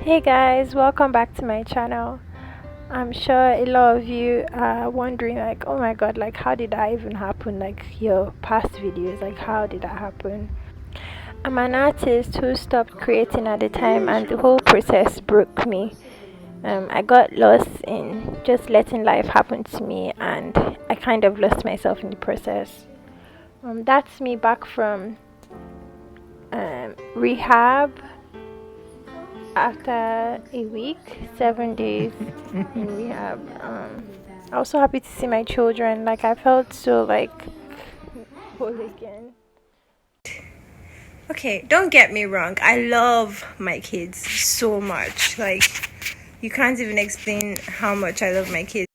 Hey guys, welcome back to my channel. I'm sure a lot of you are wondering like, oh my god, like how did that even happen? Like your past videos, like how did that happen? I'm an artist who stopped creating at the time and the whole process broke me. I got lost in just letting life happen to me and I kind of lost myself in the process. That's me back from rehab after a week, 7 days in rehab. I was so happy to see my children. Like I felt so like whole again. Okay, don't get me wrong. I love my kids so much. Like you can't even explain how much I love my kids.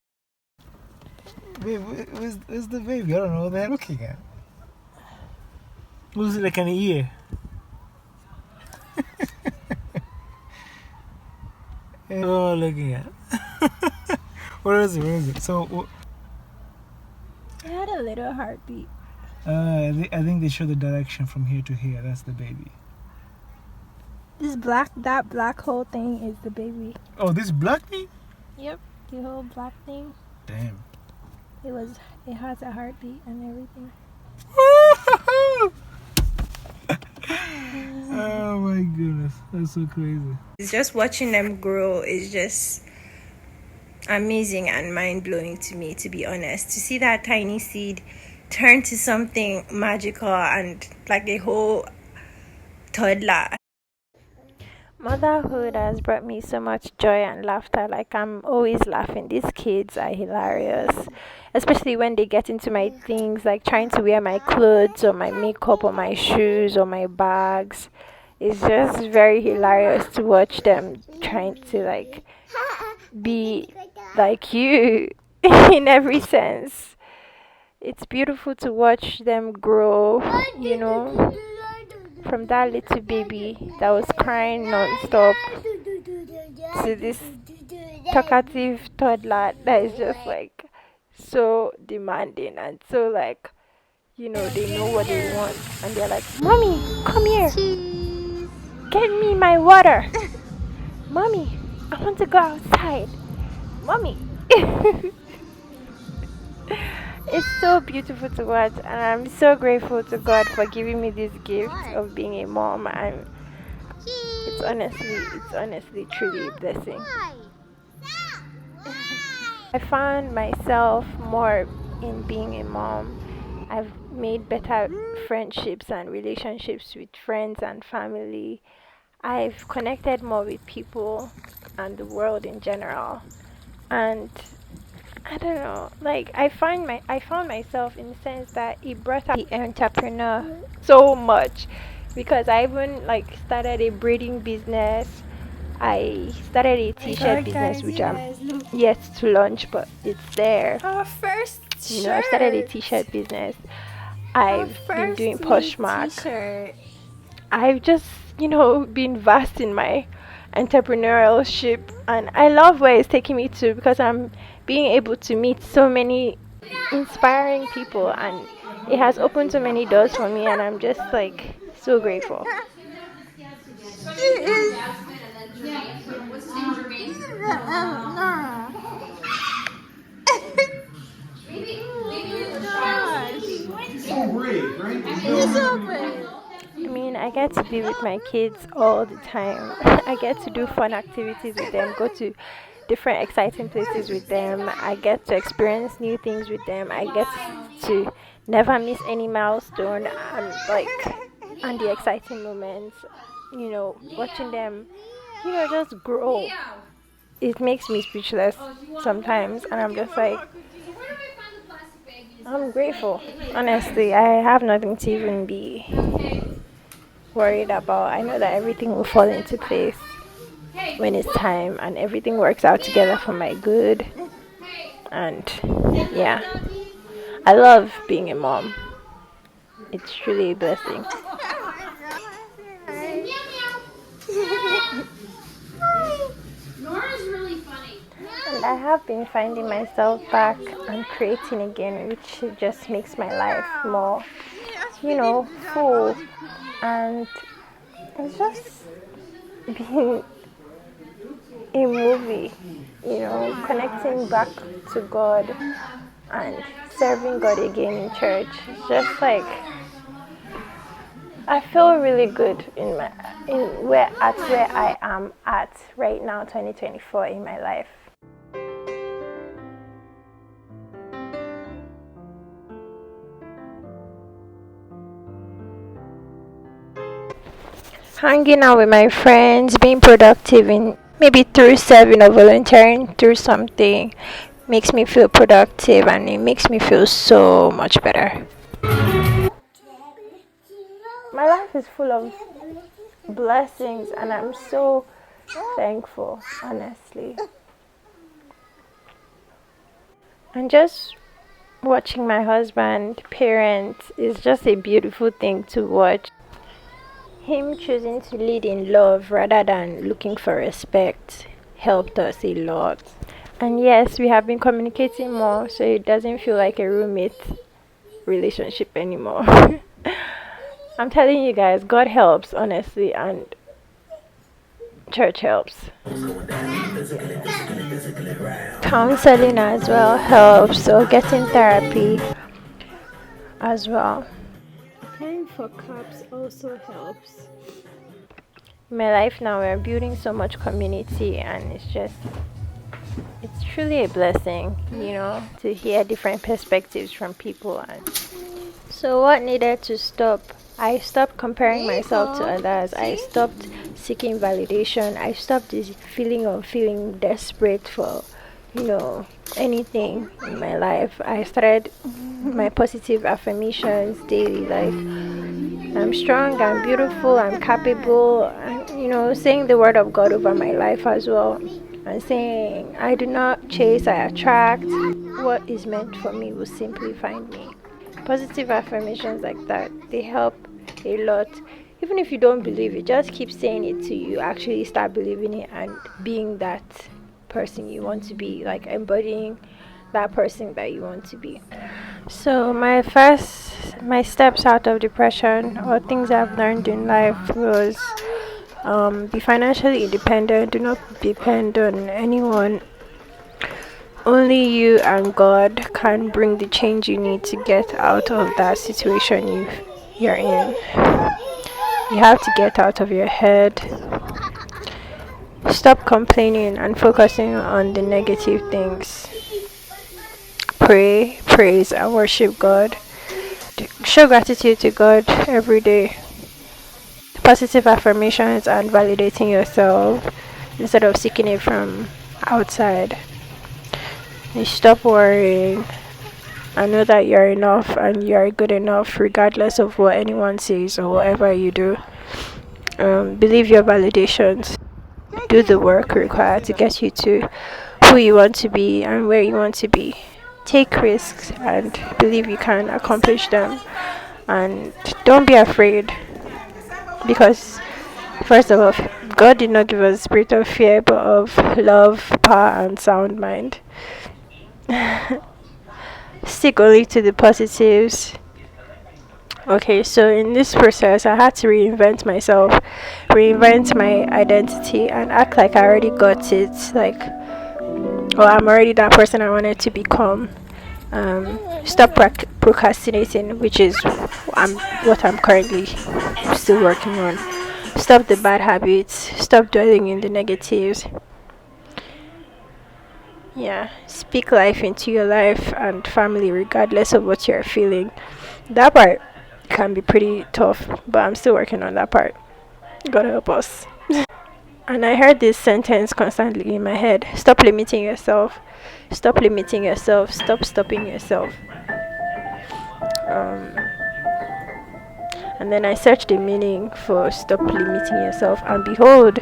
Babe, where's the baby? I don't know what they're looking at. Looks like an ear. Oh, looking at. Where is it? Where is it? So, It had a little heartbeat. I think they show the direction from here to here. That's the baby. That black whole thing is the baby. Oh, this black thing? Yep, the whole black thing. Damn. It has a heartbeat and everything. Oh my goodness, that's so crazy. It's just watching them grow is just amazing and mind-blowing to me, to be honest. To see that tiny seed turn to something magical and like a whole toddler. Motherhood has brought me so much joy and laughter. Like I'm always laughing. These kids are hilarious, especially when they get into my things, like trying to wear my clothes or my makeup or my shoes or my bags. It's just very hilarious to watch them trying to like be like you in every sense. It's beautiful to watch them grow, from that little baby that was crying non-stop to this talkative toddler that is just like so demanding and so like, they know what they want and they're like, Mommy, come here, get me my water. Mommy, I want to go outside. Mommy. It's so beautiful to watch, and I'm so grateful to God for giving me this gift of being a mom. And it's honestly truly a blessing. I found myself more in being a mom. I've made better friendships and relationships with friends and family. I've connected more with people and the world in general. And I don't know. Like I found myself in the sense that it brought out the entrepreneur so much because I even like started a braiding business. I started a t-shirt business which I'm yet to launch, but it's there. Our first shirt. I started a t-shirt business. I've been doing Poshmark. T-shirt. I've just, been vast in my entrepreneurship and I love where it's taking me to because I'm being able to meet so many inspiring people and it has opened so many doors for me and I'm just like so grateful. I mean, I get to be with my kids all the time. I get to do fun activities with them, go to different exciting places with them. I get to experience new things with them. I get to never miss any milestone and the exciting moments, watching them, just grow. It makes me speechless sometimes and I'm just like I'm grateful. Honestly, I have nothing to even be worried about. I know that everything will fall into place when it's time and everything works out together for my good. And yeah, I love being a mom. It's truly a blessing. And I have been finding myself back and creating again, which just makes my life more, full. And it's just being a movie, connecting back to God and serving God again in church. It's just like I feel really good in where I am at right now, 2024 in my life. Hanging out with my friends, being productive in maybe through serving or volunteering through something makes me feel productive and it makes me feel so much better. My life is full of blessings and I'm so thankful, honestly. And just watching my husband parent is just a beautiful thing to watch. Him choosing to lead in love rather than looking for respect helped us a lot. And yes, we have been communicating more so it doesn't feel like a roommate relationship anymore. I'm telling you guys, God helps, honestly, and church helps. Counseling as well helps, so getting therapy as well. Time for cups also helps. In my life now, we're building so much community, and it's truly a blessing, to hear different perspectives from people. And so, what needed to stop? I stopped comparing myself to others. I stopped seeking validation. I stopped this feeling of feeling desperate for, anything in my life. I started my positive affirmations daily, like I'm strong, I'm beautiful, I'm capable, and saying the word of God over my life as well. And saying, I do not chase, I attract. What is meant for me will simply find me. Positive affirmations like that, they help a lot. Even if you don't believe it, just keep saying it till you actually start believing it and being that person you want to be, like embodying that person that you want to be. So my steps out of depression or things I've learned in life was be financially independent. Do not depend on anyone. Only you and God can bring the change you need to get out of that situation you're in. You have to get out of your head. Stop complaining and focusing on the negative things. Pray, praise, and worship God. Show gratitude to God every day. Positive affirmations and validating yourself instead of seeking it from outside. You stop worrying and know that you're enough and you're good enough regardless of what anyone says or whatever you do. Believe your validations. Do the work required to get you to who you want to be and where you want to be. Take risks and believe you can accomplish them. And don't be afraid, because first of all, God did not give us a spirit of fear but of love, power, and sound mind. Stick only to the positives. Okay, so in this process, I had to reinvent myself, reinvent my identity, and act like I already got it. Like, or I'm already that person I wanted to become. Stop procrastinating, which is what I'm currently still working on. Stop the bad habits. Stop dwelling in the negatives. Yeah, speak life into your life and family, regardless of what you're feeling. That part can be pretty tough, but I'm still working on that part. God help us. And I heard this sentence constantly in my head: stop limiting yourself. Stop limiting yourself. Stop stopping yourself. Um, and then I searched the meaning for stop limiting yourself, and behold,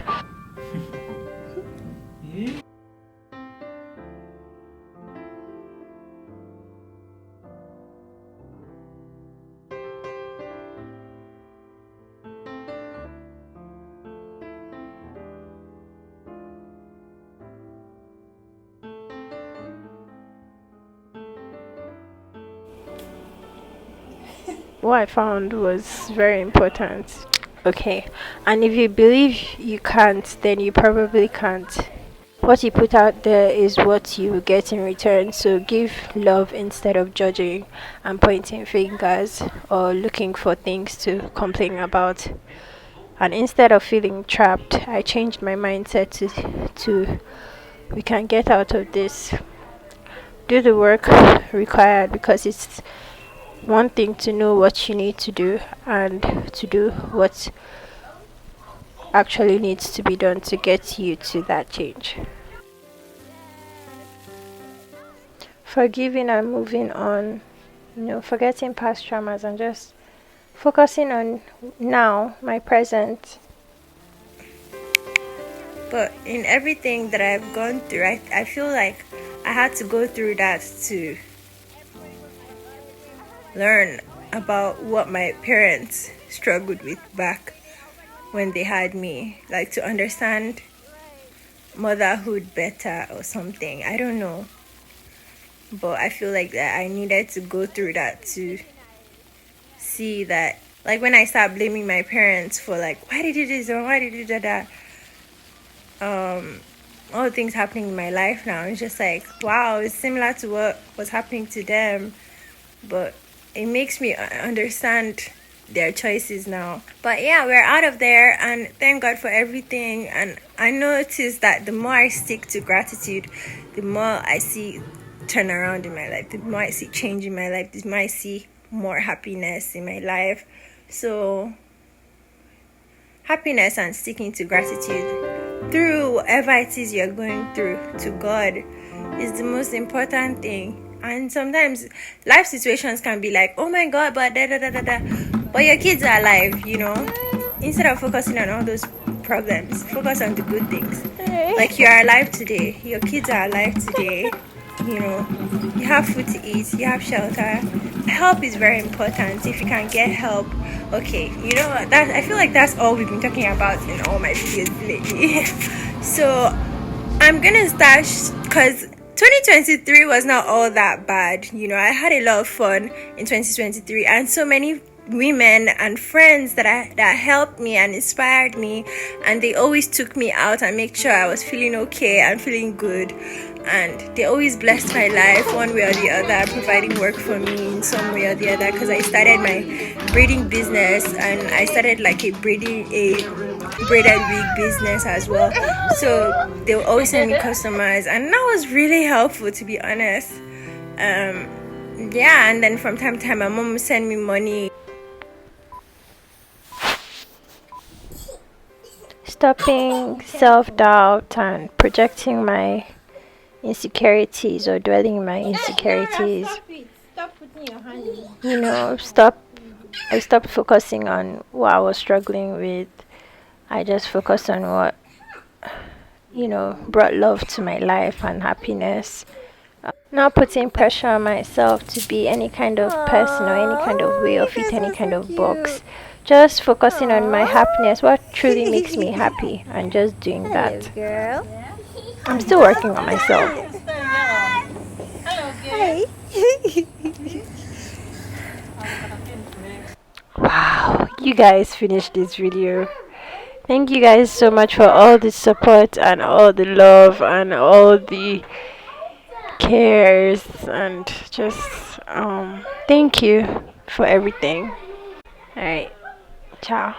what I found was very important. Okay, and if you believe you can't, then you probably can't. what you put out there is what you get in return. So give love instead of judging and pointing fingers or looking for things to complain about. And instead of feeling trapped, I changed my mindset to we can get out of this. Do the work required, because it's one thing to know what you need to do and to do what actually needs to be done to get you to that change. Forgiving and moving on, forgetting past traumas and just focusing on now, my present. But in everything that I've gone through, I feel like I had to go through that to learn about what my parents struggled with back when they had me. Like, to understand motherhood better or something. I don't know. But I feel like that I needed to go through that to see that, like, when I start blaming my parents for, like, why did you do this or why did you do that, all the things happening in my life now, it's just like, wow, it's similar to what was happening to them, but it makes me understand their choices now. But yeah, we're out of there, and thank God for everything. And I noticed that the more I stick to gratitude, the more I see turnaround in my life, the more I see change in my life, the more I see more happiness in my life. So happiness and sticking to gratitude through whatever it is you're going through to God is the most important thing. And sometimes life situations can be like, oh my God, but da da da da da. But your kids are alive, Instead of focusing on all those problems, focus on the good things. Like, you are alive today, your kids are alive today, you have food to eat, you have shelter. Help is very important. If you can get help, okay. That I feel like that's all we've been talking about in all my videos lately. So I'm gonna start, because 2023 was not all that bad. I had a lot of fun in 2023, and so many women and friends that helped me and inspired me, and they always took me out and make sure I was feeling okay and feeling good, and they always blessed my life one way or the other, providing work for me in some way or the other, because I started my braiding business, and I started like a braided wig business as well. So they will always send me customers, and that was really helpful, to be honest. Yeah, and then from time to time my mom would send me money. Stopping self-doubt and projecting my insecurities or dwelling in my insecurities. Stop putting your hand in. I stopped focusing on what I was struggling with. I just focused on what brought love to my life and happiness. Not putting pressure on myself to be any kind of person or any kind of way or fit any kind of box. Just focusing on my happiness, what truly makes me happy, and just doing that. Girl. I'm still working on myself. Hello, wow, you guys finished this video. Thank you guys so much for all the support and all the love and all the cares, and just thank you for everything. All right, ciao.